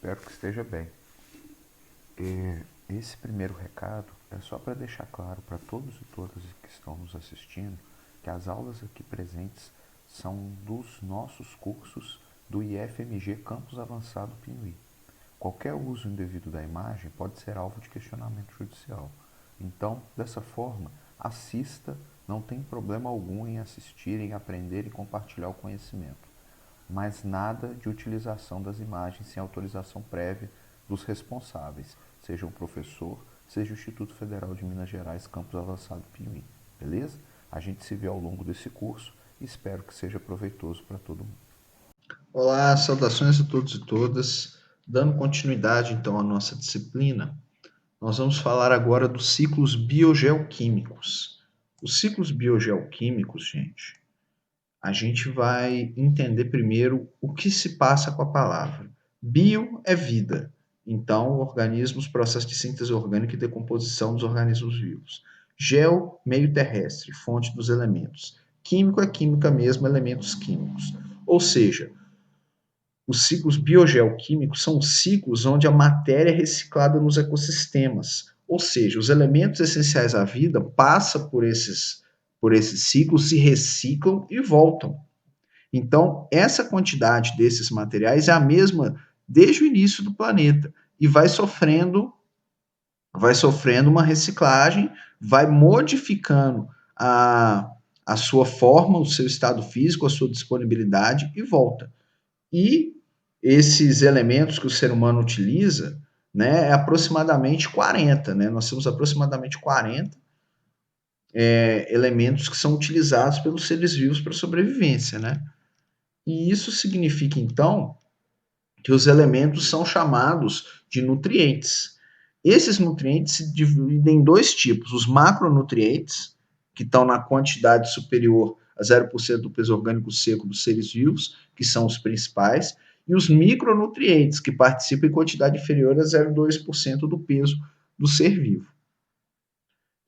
Espero que esteja bem. Esse primeiro recado é só para deixar claro para todos e todas que estão nos assistindo que as aulas aqui presentes são dos nossos cursos do IFMG Campus Avançado Pinuí. Qualquer uso indevido da imagem pode ser alvo de questionamento judicial. Então, dessa forma, assista, não tem problema algum em assistir, em aprender e compartilhar o conhecimento. Mas nada de utilização das imagens sem autorização prévia dos responsáveis, seja o professor, seja o Instituto Federal de Minas Gerais, Campus Avançado Pinuí. Beleza? A gente se vê ao longo desse curso e espero que seja proveitoso para todo mundo. Olá, saudações a todos e todas. Dando continuidade então à nossa disciplina, nós vamos falar agora dos ciclos biogeoquímicos. Os ciclos biogeoquímicos, a gente vai entender primeiro o que se passa com a palavra. Bio é vida, então organismos, processos de síntese orgânica e decomposição dos organismos vivos. Geo, meio terrestre, fonte dos elementos. Químico é química mesmo, elementos químicos. Ou seja, os ciclos biogeoquímicos são ciclos onde a matéria é reciclada nos ecossistemas, ou seja, os elementos essenciais à vida passam por esses ciclos, se reciclam e voltam. Então, essa quantidade desses materiais é a mesma desde o início do planeta e vai sofrendo uma reciclagem, vai modificando a sua forma, o seu estado físico, a sua disponibilidade e volta. E esses elementos que o ser humano utiliza, né, é aproximadamente 40, né? Nós temos aproximadamente 40 elementos que são utilizados pelos seres vivos para sobrevivência, né? E isso significa, então, que os elementos são chamados de nutrientes. Esses nutrientes se dividem em dois tipos: os macronutrientes, que estão na quantidade superior a 0% do peso orgânico seco dos seres vivos, que são os principais, e os micronutrientes, que participam em quantidade inferior a 0,2% do peso do ser vivo.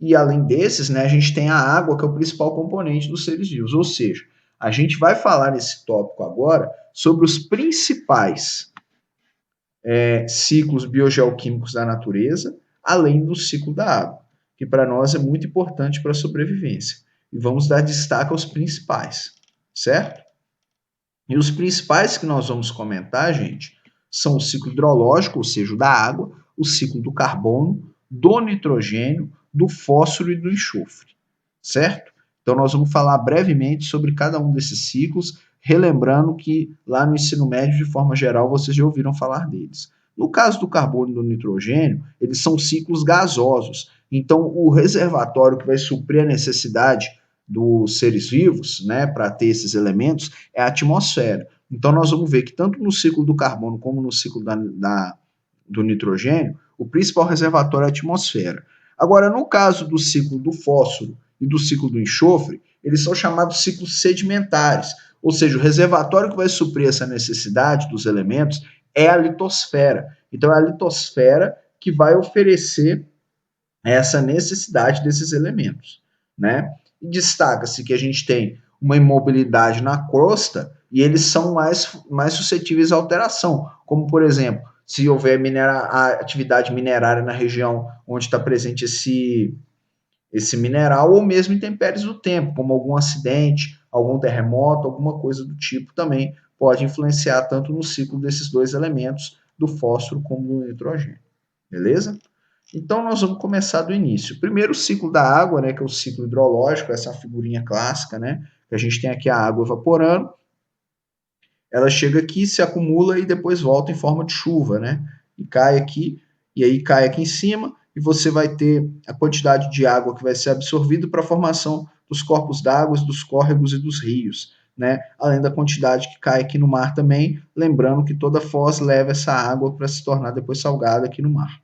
E além desses, né, a gente tem a água, que é o principal componente dos seres vivos. Ou seja, a gente vai falar nesse tópico agora sobre os principais ciclos biogeoquímicos da natureza, além do ciclo da água, que para nós é muito importante para a sobrevivência. E vamos dar destaque aos principais, certo? E os principais que nós vamos comentar, gente, são o ciclo hidrológico, ou seja, o da água, o ciclo do carbono, do nitrogênio, do fósforo e do enxofre, certo? Então nós vamos falar brevemente sobre cada um desses ciclos, relembrando que lá no ensino médio, de forma geral, vocês já ouviram falar deles. No caso do carbono e do nitrogênio, eles são ciclos gasosos. Então, o reservatório que vai suprir a necessidade dos seres vivos, né, para ter esses elementos, é a atmosfera. Então, nós vamos ver que tanto no ciclo do carbono como no ciclo do nitrogênio, o principal reservatório é a atmosfera. Agora, no caso do ciclo do fósforo e do ciclo do enxofre, eles são chamados ciclos sedimentares, ou seja, o reservatório que vai suprir essa necessidade dos elementos é a litosfera. Então, é a litosfera que vai oferecer essa necessidade desses elementos, né? E destaca-se que a gente tem uma imobilidade na crosta e eles são mais suscetíveis à alteração, como, por exemplo, se houver a atividade minerária na região onde está presente esse mineral, ou mesmo intempéries do tempo, como algum acidente, algum terremoto, alguma coisa do tipo, também pode influenciar tanto no ciclo desses dois elementos, do fósforo como do nitrogênio. Beleza? Então, nós vamos começar do início. Primeiro, o ciclo da água, né, que é o ciclo hidrológico, essa figurinha clássica, né, que a gente tem aqui a água evaporando, ela chega aqui, se acumula e depois volta em forma de chuva, né, e cai aqui, e aí cai aqui em cima, e você vai ter a quantidade de água que vai ser absorvida para a formação dos corpos d'água, dos córregos e dos rios, né, além da quantidade que cai aqui no mar também, lembrando que toda foz leva essa água para se tornar depois salgada aqui no mar.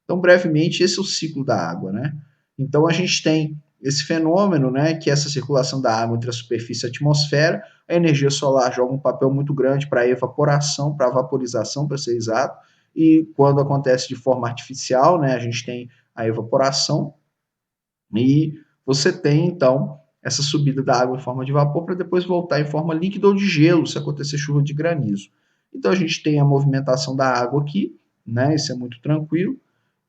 Então, brevemente, esse é o ciclo da água, né? Então, a gente tem esse fenômeno, né, que é essa circulação da água entre a superfície e a atmosfera. A energia solar joga um papel muito grande para a evaporação, para a vaporização, para ser exato. E quando acontece de forma artificial, né, a gente tem a evaporação e você tem, então, essa subida da água em forma de vapor para depois voltar em forma líquida ou de gelo, se acontecer chuva de granizo. Então a gente tem a movimentação da água aqui, né? Isso é muito tranquilo.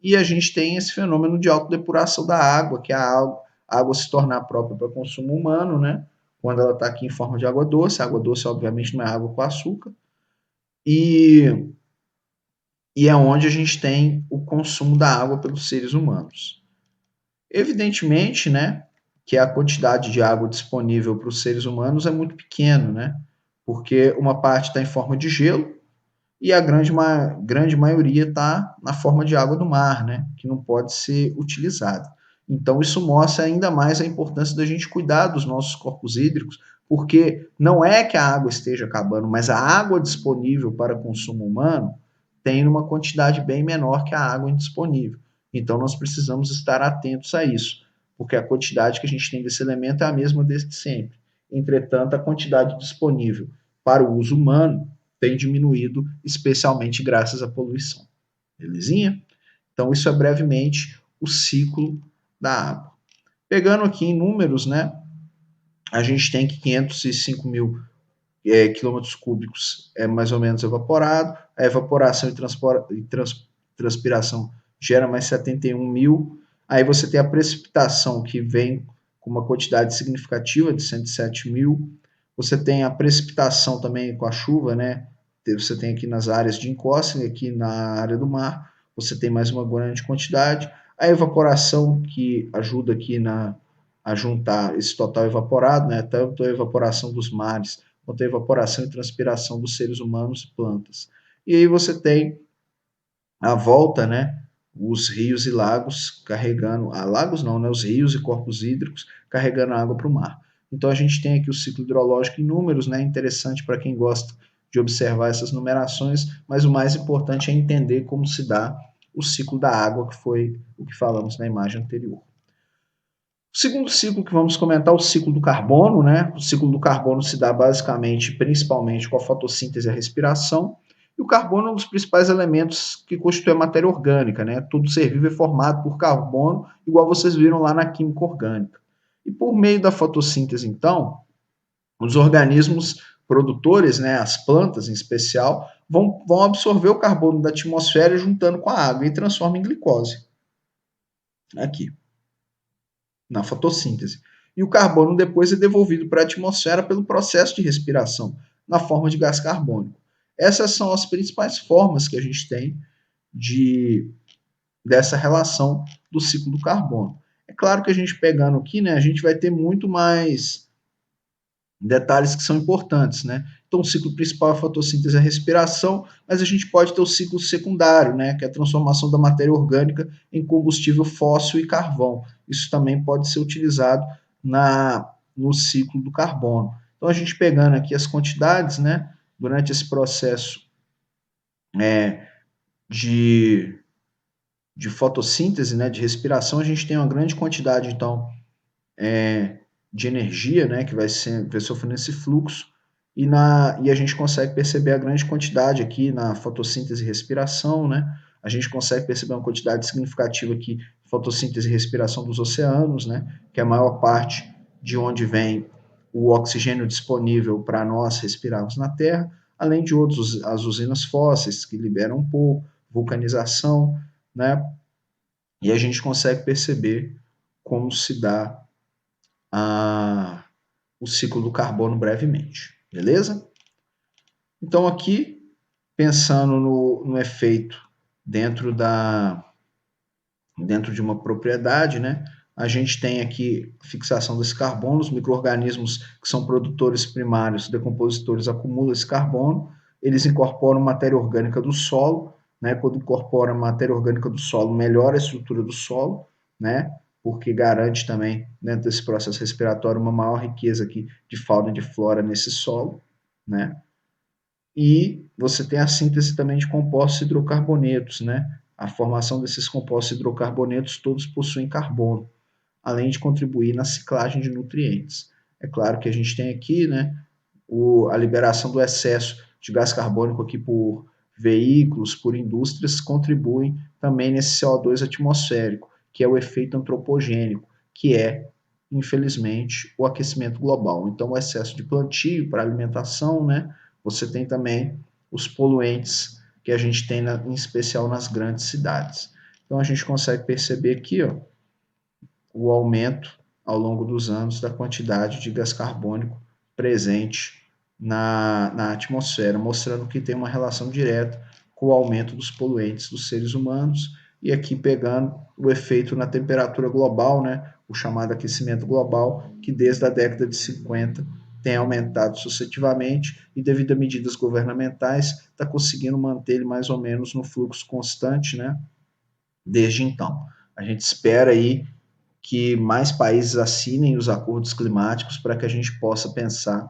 E a gente tem esse fenômeno de autodepuração da água, que a água se tornar própria para consumo humano, né? Quando ela está aqui em forma de água doce. A água doce, obviamente, não é água com açúcar. E é onde a gente tem o consumo da água pelos seres humanos. Evidentemente, né, que a quantidade de água disponível para os seres humanos é muito pequena, né? Porque uma parte está em forma de gelo e a grande maioria está na forma de água do mar, né? Que não pode ser utilizada. Então, isso mostra ainda mais a importância da gente cuidar dos nossos corpos hídricos, porque não é que a água esteja acabando, mas a água disponível para consumo humano tem uma quantidade bem menor que a água indisponível. Então, nós precisamos estar atentos a isso, porque a quantidade que a gente tem desse elemento é a mesma desde sempre. Entretanto, a quantidade disponível para o uso humano tem diminuído, especialmente graças à poluição. Belezinha? Então, isso é brevemente o ciclo da água. Pegando aqui em números, né, a gente tem que 505 mil quilômetros cúbicos é mais ou menos evaporado, a evaporação e transpiração gera mais 71 mil, aí você tem a precipitação que vem com uma quantidade significativa de 107 mil, você tem a precipitação também com a chuva, né? Você tem aqui nas áreas de encosta e aqui na área do mar, você tem mais uma grande quantidade, a evaporação que ajuda aqui a juntar esse total evaporado, né? Tanto a evaporação dos mares quanto a evaporação e transpiração dos seres humanos e plantas. E aí você tem a volta, né? Os rios e lagos carregando, lagos não, né? Os rios e corpos hídricos carregando água para o mar. Então a gente tem aqui o ciclo hidrológico em números, né? Interessante para quem gosta de observar essas numerações, mas o mais importante é entender como se dá o ciclo da água, que foi o que falamos na imagem anterior. O segundo ciclo que vamos comentar é o ciclo do carbono, né? O ciclo do carbono se dá basicamente, principalmente com a fotossíntese e a respiração. E o carbono é um dos principais elementos que constitui a matéria orgânica, né? Tudo ser vivo é formado por carbono, igual vocês viram lá na química orgânica. E por meio da fotossíntese, então, os organismos produtores, né, as plantas em especial, vão absorver o carbono da atmosfera juntando com a água e transformam em glicose. Aqui na fotossíntese. E o carbono depois é devolvido para a atmosfera pelo processo de respiração, na forma de gás carbônico. Essas são as principais formas que a gente tem dessa relação do ciclo do carbono. É claro que a gente pegando aqui, né, a gente vai ter muito mais detalhes que são importantes, né? Então, o ciclo principal é a fotossíntese e a respiração, mas a gente pode ter o ciclo secundário, né? Que é a transformação da matéria orgânica em combustível fóssil e carvão. Isso também pode ser utilizado no ciclo do carbono. Então, a gente pegando aqui as quantidades, né? Durante esse processo de, de fotossíntese, né? De respiração, a gente tem uma grande quantidade, então, de energia, né, que vai sofrendo esse fluxo, e a gente consegue perceber a grande quantidade aqui na fotossíntese e respiração, né? A gente consegue perceber uma quantidade significativa aqui de fotossíntese e respiração dos oceanos, né? Que é a maior parte de onde vem o oxigênio disponível para nós respirarmos na Terra, além de outros, as usinas fósseis que liberam um pouco, vulcanização, né? E a gente consegue perceber como se dá o ciclo do carbono brevemente, beleza? Então aqui, pensando no efeito dentro de uma propriedade, né? A gente tem aqui fixação desse carbono, os micro-organismos que são produtores primários, decompositores, acumulam esse carbono, eles incorporam matéria orgânica do solo, né? Quando incorporam matéria orgânica do solo, melhora a estrutura do solo, né? Porque garante também, dentro desse processo respiratório, uma maior riqueza aqui de fauna e de flora nesse solo, né? E você tem a síntese também de compostos hidrocarbonetos, né? A formação desses compostos hidrocarbonetos todos possuem carbono, além de contribuir na ciclagem de nutrientes. É claro que a gente tem aqui, né, a liberação do excesso de gás carbônico aqui por veículos, por indústrias, contribuem também nesse CO2 atmosférico, que é o efeito antropogênico, que é, infelizmente, o aquecimento global. Então, o excesso de plantio para alimentação, né, você tem também os poluentes que a gente tem, em especial nas grandes cidades. Então a gente consegue perceber aqui, ó, o aumento ao longo dos anos da quantidade de gás carbônico presente na atmosfera, mostrando que tem uma relação direta com o aumento dos poluentes dos seres humanos, e aqui pegando o efeito na temperatura global, né, o chamado aquecimento global, que desde a década de 50 tem aumentado sucessivamente e, devido a medidas governamentais, está conseguindo manter ele mais ou menos no fluxo constante, né, desde então. A gente espera aí que mais países assinem os acordos climáticos para que a gente possa pensar,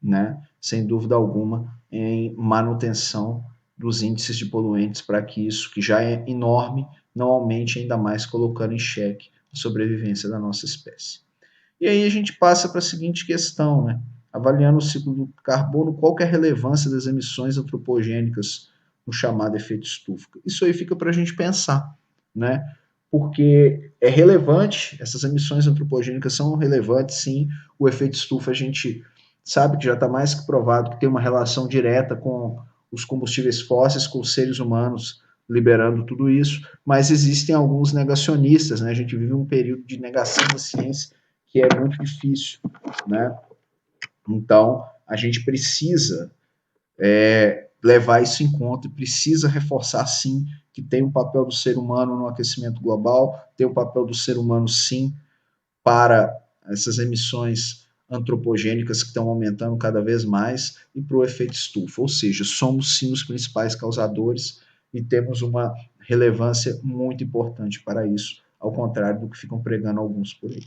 né, sem dúvida alguma, em manutenção dos índices de poluentes para que isso, que já é enorme, não aumente ainda mais, colocando em xeque a sobrevivência da nossa espécie. E aí a gente passa para a seguinte questão, né? Avaliando o ciclo do carbono, qual que é a relevância das emissões antropogênicas no chamado efeito estufa? Isso aí fica para a gente pensar, né? Porque é relevante, essas emissões antropogênicas são relevantes, sim. O efeito estufa a gente sabe que já está mais que provado que tem uma relação direta com os combustíveis fósseis, com os seres humanos liberando tudo isso, mas existem alguns negacionistas, né? A gente vive um período de negação da ciência que é muito difícil, né? Então, a gente precisa levar isso em conta e precisa reforçar, sim, que tem um papel do ser humano no aquecimento global, tem um papel do ser humano, sim, para essas emissões antropogênicas que estão aumentando cada vez mais e para o efeito estufa. Ou seja, somos, sim, os principais causadores e temos uma relevância muito importante para isso, ao contrário do que ficam pregando alguns por aí.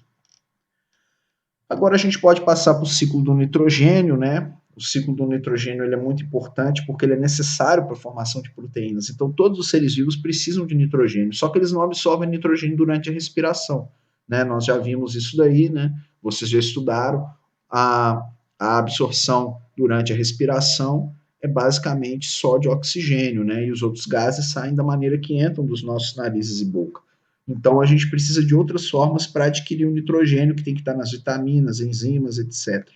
Agora a gente pode passar para o ciclo do nitrogênio, né? O ciclo do nitrogênio ele é muito importante porque ele é necessário para a formação de proteínas. Então, todos os seres vivos precisam de nitrogênio, só que eles não absorvem nitrogênio durante a respiração, né? Nós já vimos isso daí, né? Vocês já estudaram. A absorção durante a respiração é basicamente só de oxigênio, né? E os outros gases saem da maneira que entram dos nossos narizes e boca. Então, a gente precisa de outras formas para adquirir o nitrogênio, que tem que estar nas vitaminas, enzimas, etc.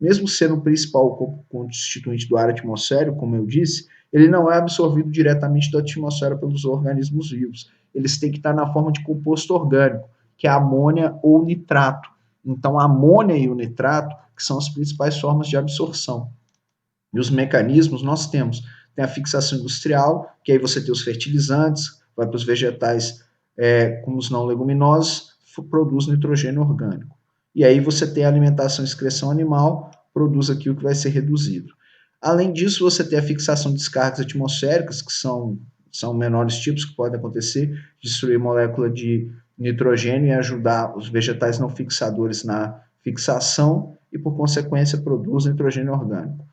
Mesmo sendo o principal constituinte do ar atmosférico, como eu disse, ele não é absorvido diretamente da atmosfera pelos organismos vivos. Eles têm que estar na forma de composto orgânico, que é amônia ou nitrato. Então, a amônia e o nitrato, que são as principais formas de absorção. E os mecanismos nós temos. Tem a fixação industrial, que aí você tem os fertilizantes, vai para os vegetais como os não leguminosos, produz nitrogênio orgânico. E aí você tem a alimentação e excreção animal, produz aquilo que vai ser reduzido. Além disso, você tem a fixação de descargas atmosféricas, que são menores tipos que podem acontecer, destruir molécula de nitrogênio e ajudar os vegetais não fixadores na fixação e, por consequência, produz nitrogênio orgânico.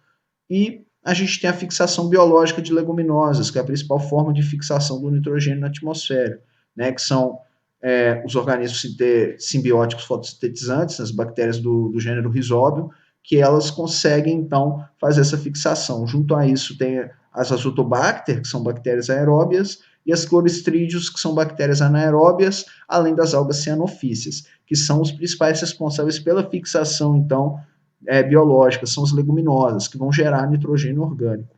E a gente tem a fixação biológica de leguminosas, que é a principal forma de fixação do nitrogênio na atmosfera, né, que são os organismos simbióticos fotossintetizantes, as bactérias do gênero Rhizóbio, que elas conseguem, então, fazer essa fixação. Junto a isso, tem as Azotobacter, que são bactérias aeróbias, e as cloristrídeos, que são bactérias anaeróbias, além das algas cianofícias, que são os principais responsáveis pela fixação, então, biológicas, são as leguminosas, que vão gerar nitrogênio orgânico.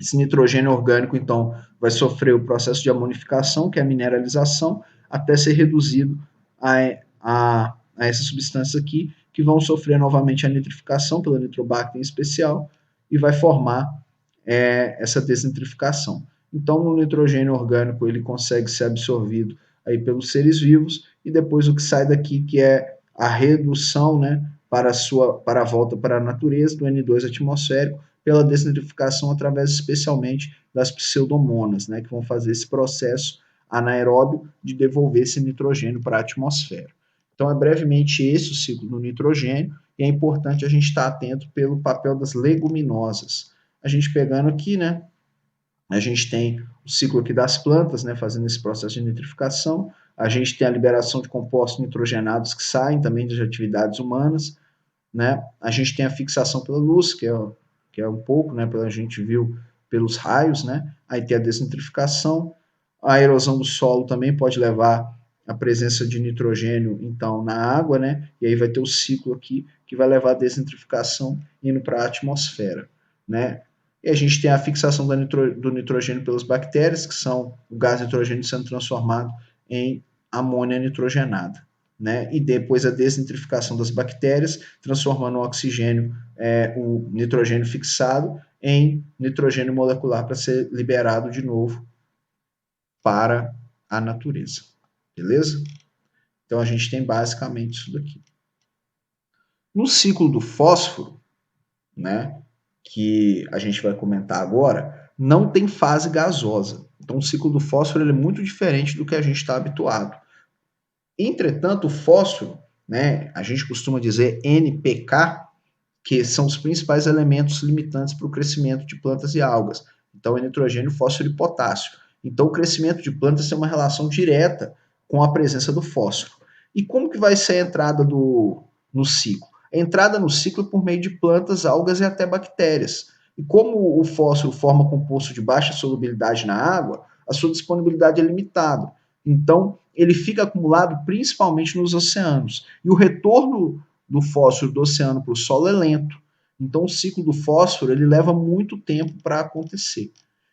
Esse nitrogênio orgânico, então, vai sofrer o processo de amonificação, que é a mineralização, até ser reduzido a essas substâncias aqui, que vão sofrer novamente a nitrificação pela nitrobacter em especial, e vai formar essa desnitrificação. Então, no nitrogênio orgânico, ele consegue ser absorvido aí pelos seres vivos, e depois o que sai daqui, que é a redução, né, para a volta para a natureza do N2 atmosférico, pela desnitrificação através especialmente das pseudomonas, né, que vão fazer esse processo anaeróbio de devolver esse nitrogênio para a atmosfera. Então, é brevemente esse o ciclo do nitrogênio, e é importante a gente estar atento pelo papel das leguminosas. A gente pegando aqui, né, a gente tem o ciclo aqui das plantas, né, fazendo esse processo de nitrificação, a gente tem a liberação de compostos nitrogenados que saem também das atividades humanas, né, a gente tem a fixação pela luz, que é um pouco, né, a gente viu pelos raios, né, aí tem a desnitrificação, a erosão do solo também pode levar a presença de nitrogênio, então, na água, né, e aí vai ter o ciclo aqui, que vai levar a desnitrificação indo para a atmosfera, né. E a gente tem a fixação do nitrogênio pelas bactérias, que são o gás nitrogênio sendo transformado em amônia nitrogenada. Né? E depois a desnitrificação das bactérias, transformando o oxigênio, o nitrogênio fixado, em nitrogênio molecular para ser liberado de novo para a natureza. Beleza? Então a gente tem basicamente isso daqui. No ciclo do fósforo, né, que a gente vai comentar agora, não tem fase gasosa. Então o ciclo do fósforo é muito diferente do que a gente está habituado. Entretanto, o fósforo, né, a gente costuma dizer NPK, que são os principais elementos limitantes para o crescimento de plantas e algas. Então, é nitrogênio, fósforo e potássio. Então, o crescimento de plantas tem uma relação direta com a presença do fósforo. E como que vai ser a entrada no ciclo? A entrada no ciclo é por meio de plantas, algas e até bactérias. E como o fósforo forma composto de baixa solubilidade na água, a sua disponibilidade é limitada. Então, ele fica acumulado principalmente nos oceanos. E o retorno do fósforo do oceano para o solo é lento. Então, o ciclo do fósforo ele leva muito tempo para acontecer.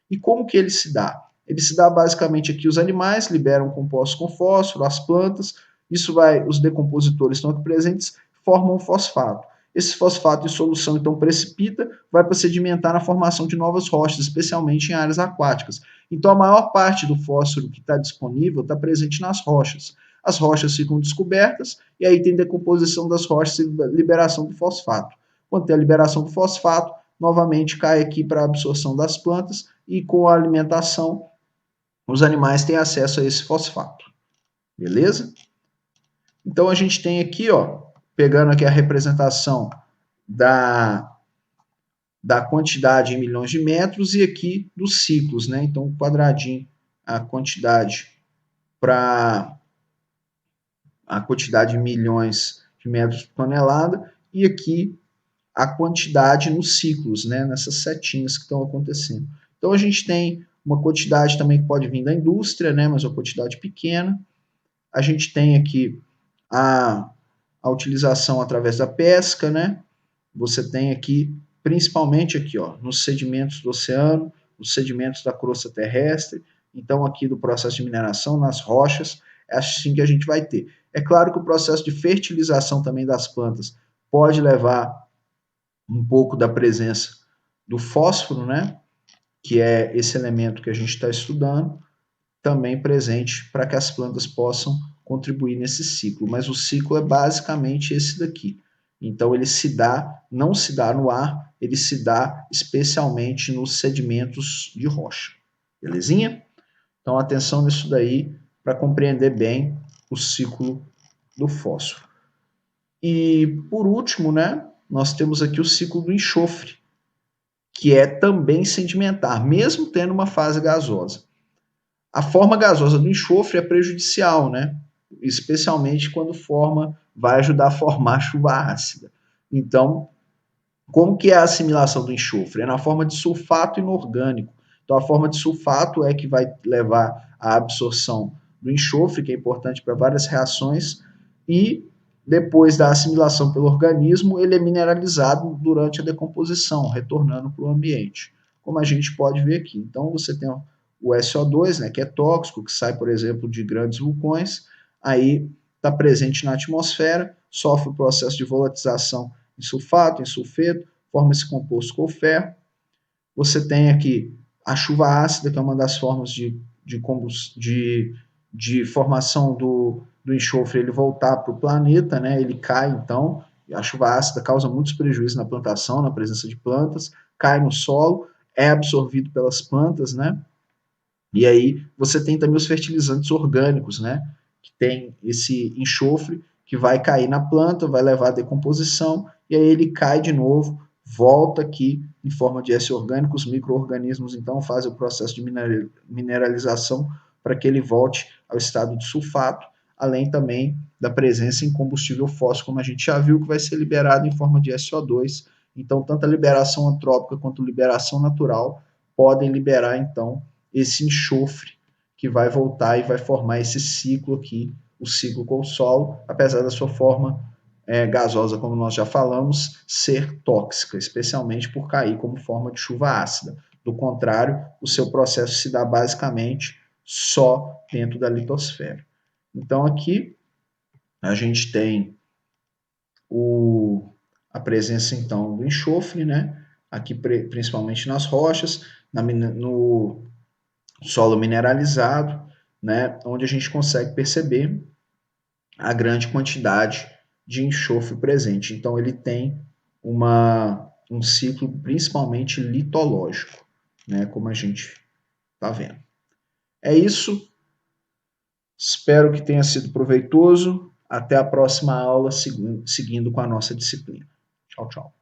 E como que ele se dá? Ele se dá basicamente aqui, os animais liberam compostos com fósforo, as plantas, isso vai, os decompositores estão aqui presentes, formam um fosfato. Esse fosfato em solução, então, precipita, vai para sedimentar na formação de novas rochas, especialmente em áreas aquáticas. Então, a maior parte do fósforo que está disponível está presente nas rochas. As rochas ficam descobertas e aí tem decomposição das rochas e liberação do fosfato. Quando tem a liberação do fosfato, novamente cai aqui para a absorção das plantas e com a alimentação os animais têm acesso a esse fosfato. Beleza? Então a gente tem aqui, ó, pegando aqui a representação da quantidade em milhões de metros e aqui dos ciclos, né? Então, o quadradinho, a quantidade em milhões de metros por tonelada e aqui a quantidade nos ciclos, né? Nessas setinhas que estão acontecendo. Então, a gente tem uma quantidade também que pode vir da indústria, né? Mas uma quantidade pequena. A gente tem aqui a utilização através da pesca, né? Você tem aqui, principalmente aqui, ó, nos sedimentos do oceano, nos sedimentos da crosta terrestre, então aqui do processo de mineração, nas rochas, é assim que a gente vai ter. É claro que o processo de fertilização também das plantas pode levar um pouco da presença do fósforo, né? Que é esse elemento que a gente está estudando, também presente para que as plantas possam contribuir nesse ciclo. Mas o ciclo é basicamente esse daqui. Então ele se dá, não se dá no ar, ele se dá especialmente nos sedimentos de rocha. Belezinha? Então atenção nisso daí para compreender bem o ciclo do fósforo. E por último, né, nós temos aqui o ciclo do enxofre, que é também sedimentar, mesmo tendo uma fase gasosa. A forma gasosa do enxofre é prejudicial, né? Especialmente quando vai ajudar a formar chuva ácida. Então, como que é a assimilação do enxofre? É na forma de sulfato inorgânico. Então, a forma de sulfato é que vai levar à absorção do enxofre, que é importante para várias reações, e depois da assimilação pelo organismo, ele é mineralizado durante a decomposição, retornando para o ambiente, como a gente pode ver aqui. Então, você tem o SO2, né, que é tóxico, que sai, por exemplo, de grandes vulcões, aí está presente na atmosfera, sofre o processo de volatização em sulfato, em sulfeto, forma esse composto com o ferro. Você tem aqui a chuva ácida, que é uma das formas de formação do enxofre, ele voltar para o planeta, né? Ele cai, então, a chuva ácida causa muitos prejuízos na plantação, na presença de plantas, cai no solo, é absorvido pelas plantas, né? E aí você tem também os fertilizantes orgânicos, né? Que tem esse enxofre que vai cair na planta, vai levar à decomposição, e aí ele cai de novo, volta aqui em forma de S orgânico, os micro-organismos então fazem o processo de mineralização para que ele volte ao estado de sulfato, além também da presença em combustível fóssil, como a gente já viu, que vai ser liberado em forma de SO2. Então, tanto a liberação antrópica quanto a liberação natural podem liberar, então, esse enxofre que vai voltar e vai formar esse ciclo aqui, o ciclo com o solo, apesar da sua forma gasosa, como nós já falamos, ser tóxica, especialmente por cair como forma de chuva ácida. Do contrário, o seu processo se dá basicamente só dentro da litosfera. Então, aqui a gente tem a presença, então, do enxofre, né? Aqui principalmente nas rochas, no solo mineralizado, né? Onde a gente consegue perceber a grande quantidade de enxofre presente. Então, ele tem um ciclo principalmente litológico, né? Como a gente está vendo. É isso. Espero que tenha sido proveitoso. Até a próxima aula, seguindo com a nossa disciplina. Tchau, tchau.